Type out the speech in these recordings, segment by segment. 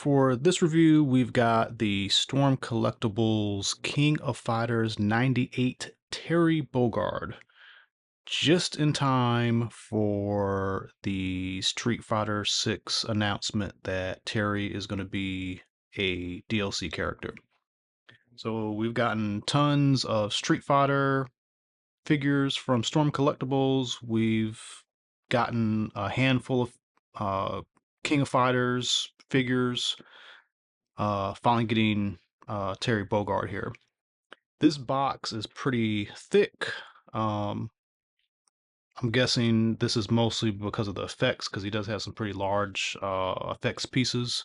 for this review, we've got the Storm Collectibles King of Fighters 98 Terry Bogard. Just in time for the Street Fighter 6 announcement that Terry is going to be a DLC character. So we've gotten tons of Street Fighter figures from Storm Collectibles. We've gotten a handful of King of Fighters figures. Finally getting Terry Bogard here. This box is pretty thick. Um, I'm guessing this is mostly because of the effects, because he does have some pretty large effects pieces.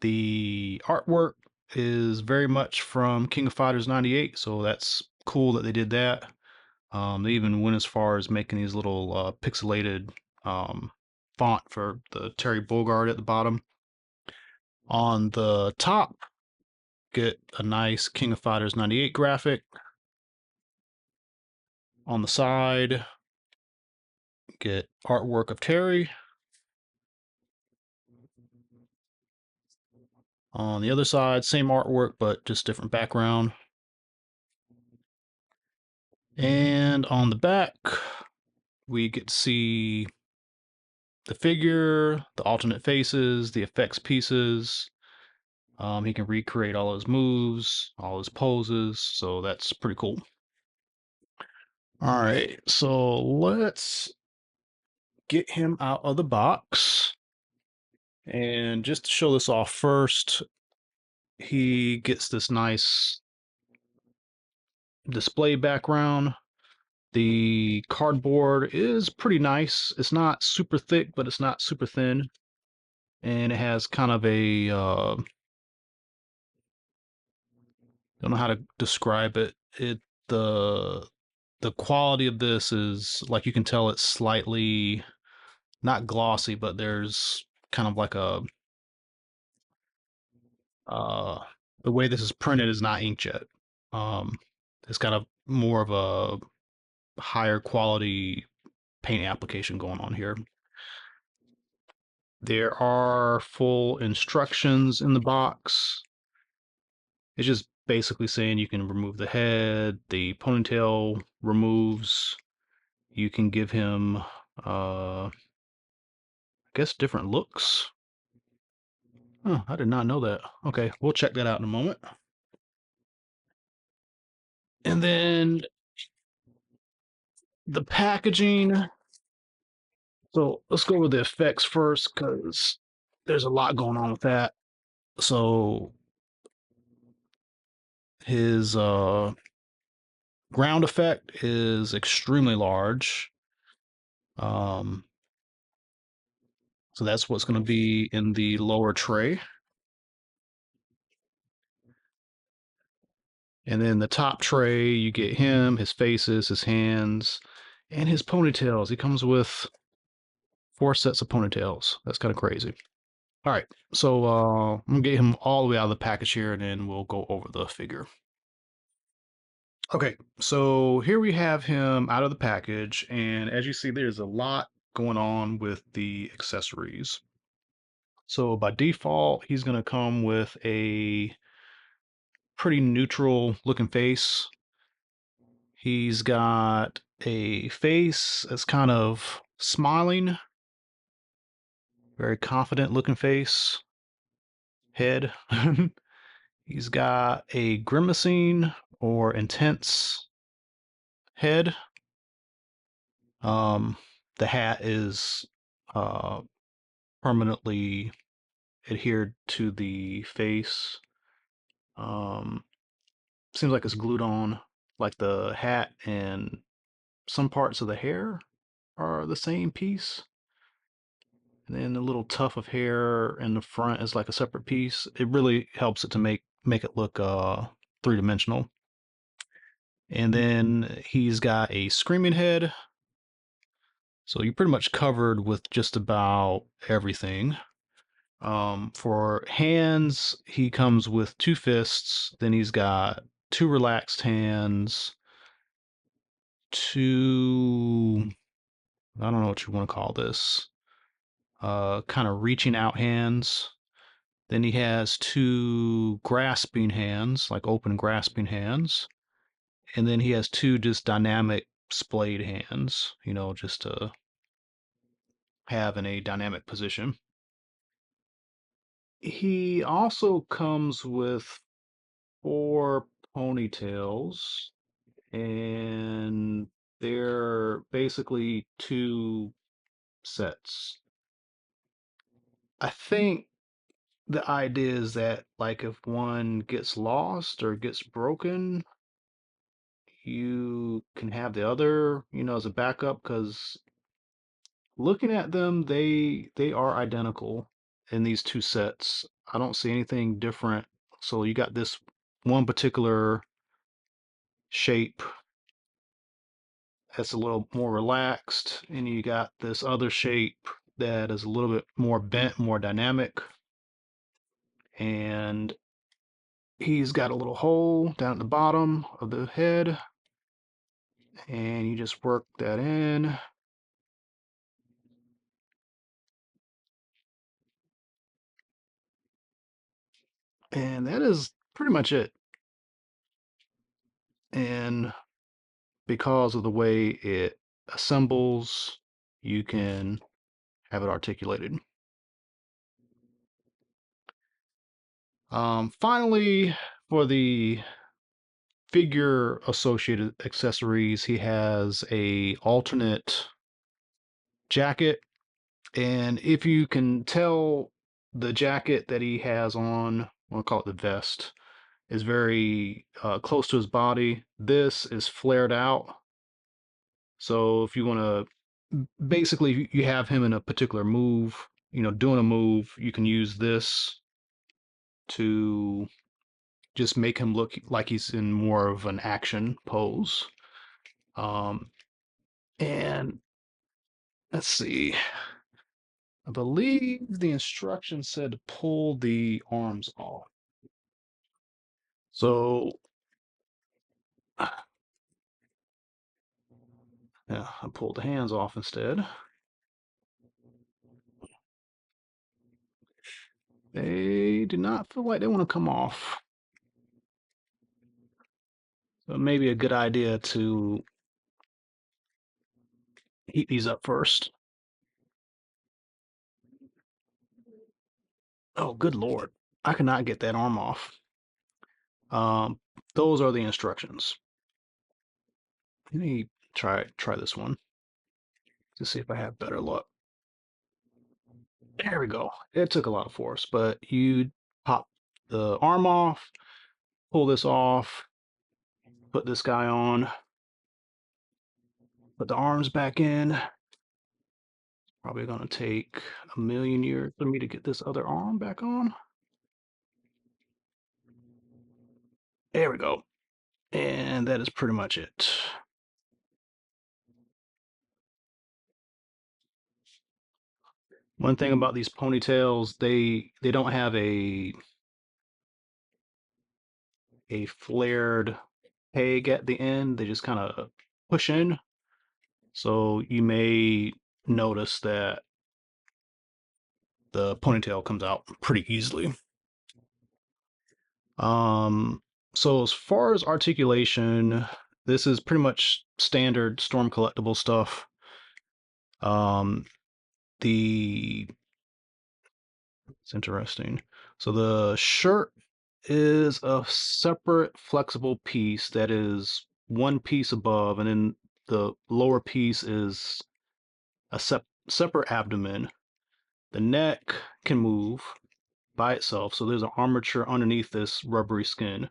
The artwork is very much from King of Fighters 98, so that's cool that they did that. They even went as far as making these little pixelated font for the Terry Bogard at the bottom. On the top, get a nice King of Fighters 98 graphic. On the side, get artwork of Terry. On the other side, same artwork, but just different background. And on the back, we get to see the figure, the alternate faces, the effects pieces. He can recreate all his moves, all his poses, so that's pretty cool. All right, so let's get him out of the box. And just to show this off first, he gets this nice display background. The cardboard is pretty nice. It's not super thick, but it's not super thin. And it has kind of a, don't know how to describe it. The the quality of this is like, you can tell it's slightly not glossy, but there's kind of like a uh the way this is printed is not inkjet. Um, it's got a more of a higher quality paint application going on here. There are full instructions in the box. It's just basically saying you can remove the head, the ponytail removes. You can give him, I guess, different looks. Oh, I did not know that. Okay, we'll check that out in a moment. And then the packaging. So let's go with the effects first, because there's a lot going on with that. So his ground effect is extremely large. Um, so that's what's going to be in the lower tray. And then the top tray, you get him, his faces, his hands, and his ponytails. He comes with 4 sets of ponytails. That's kind of crazy. All right, so I'm gonna get him all the way out of the package here, and then we'll go over the figure. Okay, so here we have him out of the package, and as you see, there's a lot going on with the accessories. So by default, he's gonna come with a pretty neutral looking face. He's got a face that's kind of smiling, very confident looking face, head. He's got a grimacing or intense head. The hat is permanently adhered to the face. Um, Seems like it's glued on, like the hat and some parts of the hair are the same piece. And then the little tuft of hair in the front is like a separate piece. It really helps it to make it look three-dimensional. And then he's got a screaming head. So you're pretty much covered with just about everything. For hands, he comes with 2 fists. Then he's got 2 relaxed hands, 2, I don't know what you want to call this, kind of reaching out hands. Then he has two grasping hands, like open grasping hands. And then he has two just dynamic splayed hands, just to have in a dynamic position. He also comes with four ponytails, and they're basically two sets. I think the idea is that, like, if one gets lost or gets broken, you can have the other, as a backup, because looking at them, they are identical in these two sets. I don't see anything different. So you got this one particular shape that's a little more relaxed, and you got this other shape that is a little bit more bent, more dynamic. And he's got a little hole down at the bottom of the head, and you just work that in. And that is pretty much it. And because of the way it assembles, you can have it articulated. Finally, for the figure associated accessories, he has a alternate jacket. And if you can tell, the jacket that he has on, we'll call it the vest, is very close to his body. This is flared out. So if you want to, basically, you have him in a particular move, doing a move, you can use this to just make him look like he's in more of an action pose. Um, and let's see, I believe the instructions said to pull the arms off. So, yeah, I pulled the hands off instead. They do not feel like they want to come off. So it may be a good idea to heat these up first. Oh, good Lord. I cannot get that arm off. Um, those are the instructions. Let me try this one to see if I have better luck. There we go. It took a lot of force, but you pop the arm off, pull this off, put this guy on, put the arms back in. Probably gonna take a million years for me to get this other arm back on. There we go. And that is pretty much it. One thing about these ponytails, they don't have a flared peg at the end. They just kind of push in. So you may notice that the ponytail comes out pretty easily. Um, so as far as articulation, this is pretty much standard Storm collectible stuff. Um, the it's interesting. So the shirt is a separate flexible piece that is one piece above, and then the lower piece is a separate abdomen. The neck can move by itself, so there's an armature underneath this rubbery skin.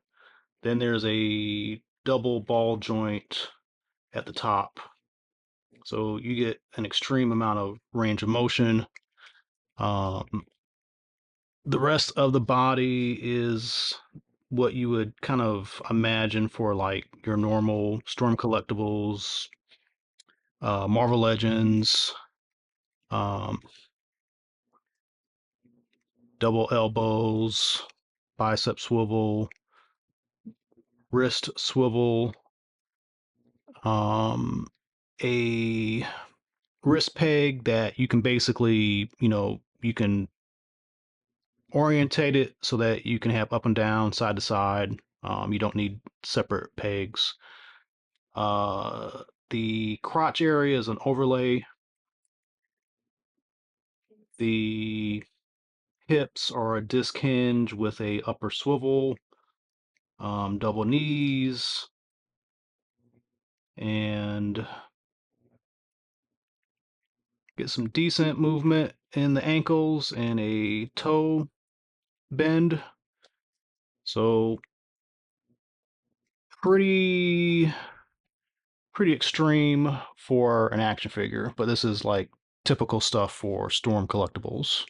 Then there's a double ball joint at the top, so you get an extreme amount of range of motion. Um, the rest of the body is what you would kind of imagine for like your normal Storm collectibles, Marvel Legends, um, double elbows, bicep swivel, wrist swivel, um, a wrist peg that you can basically, you can orientate it so that you can have up and down, side to side. You don't need separate pegs. The crotch area is an overlay. The hips are a disc hinge with a upper swivel, double knees, and get some decent movement in the ankles and a toe bend. So pretty pretty extreme for an action figure, but this is like typical stuff for Storm collectibles.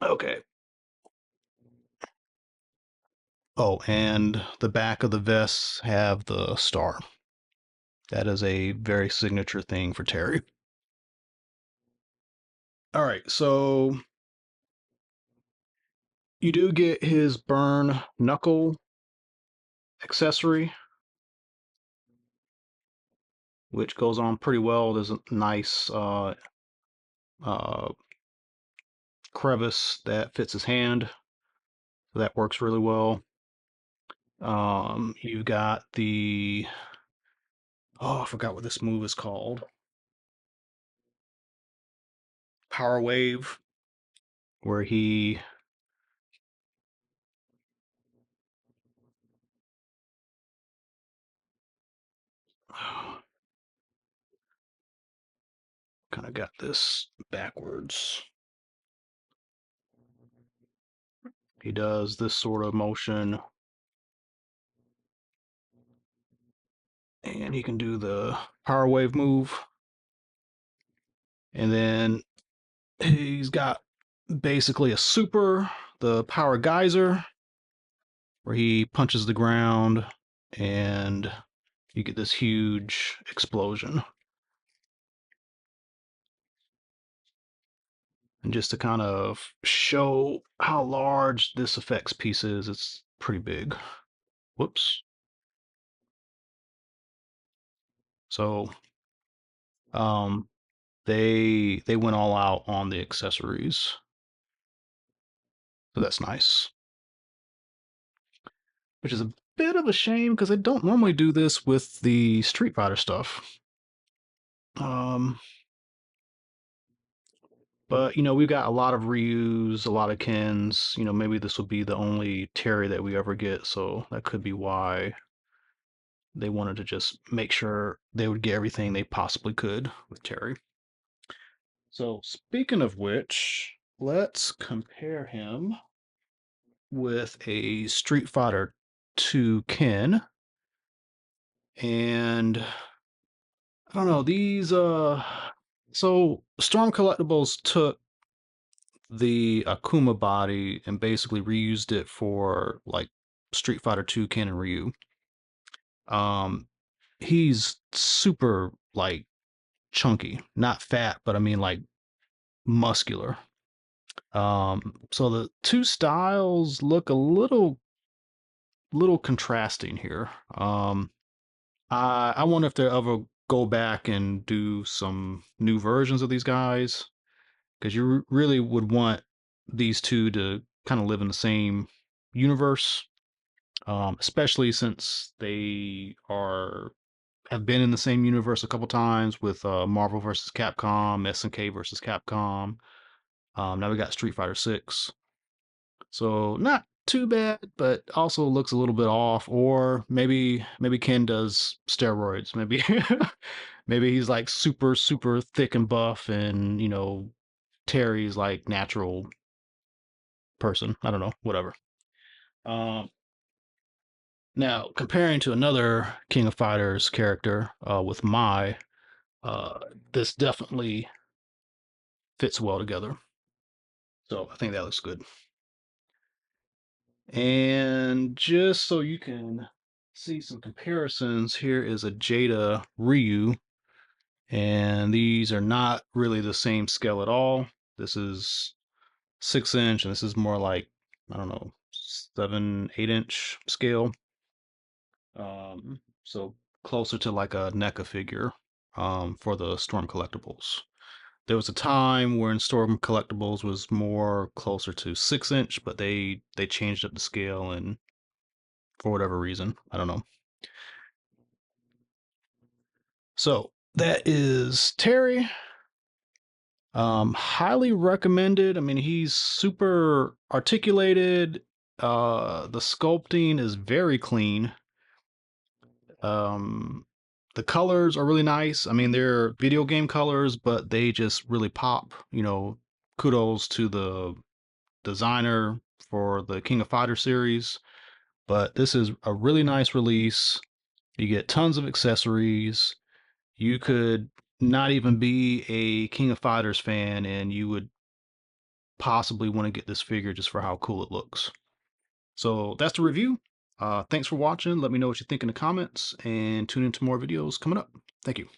Okay. Oh, and the back of the vests have the star. That is a very signature thing for Terry. All right, so you do get his burn knuckle accessory, which goes on pretty well. There's a nice uh, crevice that fits his hand, so that works really well. You've got the I forgot what this move is called. Power Wave, where he kind of got this backwards. He does this sort of motion, and he can do the Power Wave move. And then he's got basically a super, the Power Geyser, where he punches the ground and you get this huge explosion. And just to kind of show how large this effects piece is, it's pretty big. Whoops. So um they went all out on the accessories. So that's nice. Which is a bit of a shame because I don't normally do this with the Street Fighter stuff. Um but we've got a lot of Ryus, a lot of Kens. Maybe this will be the only Terry that we ever get, so that could be why they wanted to just make sure they would get everything they possibly could with Terry. So, speaking of which, let's compare him with a Street Fighter 2 Ken. And I don't know, these so Storm Collectibles took the Akuma body and basically reused it for like Street Fighter 2 Ken and Ryu. Um he's super like chunky, not fat, but I mean like muscular. So the two styles look a little contrasting here. I wonder if they'll ever go back and do some new versions of these guys because you really would want these two to kind of live in the same universe, especially since they are have been in the same universe a couple times with Marvel versus Capcom, SNK versus Capcom. Now we got Street Fighter 6. So not too bad, but also looks a little bit off. Or maybe Ken does steroids. Maybe maybe he's like super thick and buff, and Terry's like natural person. I don't know, whatever. Um, Now comparing to another King of Fighters character with Mai, uh, this definitely fits well together. So I think that looks good. And just so you can see some comparisons, here is a Jada Ryu, and these are not really the same scale at all. This is 6 inch, and this is more like, I don't know, 7, 8 inch scale. So closer to like a NECA figure for the Storm Collectibles. There was a time when Storm Collectibles was more closer to 6 inch, but they changed up the scale and for whatever reason, I don't know. So that is Terry. Highly recommended. I mean, he's super articulated. The sculpting is very clean. Um, the colors are really nice. I mean, they're video game colors, but they just really pop. Kudos to the designer for the King of Fighters series. But this is a really nice release. You get tons of accessories. You could not even be a King of Fighters fan, and you would possibly want to get this figure just for how cool it looks. So that's the review. Thanks for watching. Let me know what you think in the comments and tune into more videos coming up. Thank you.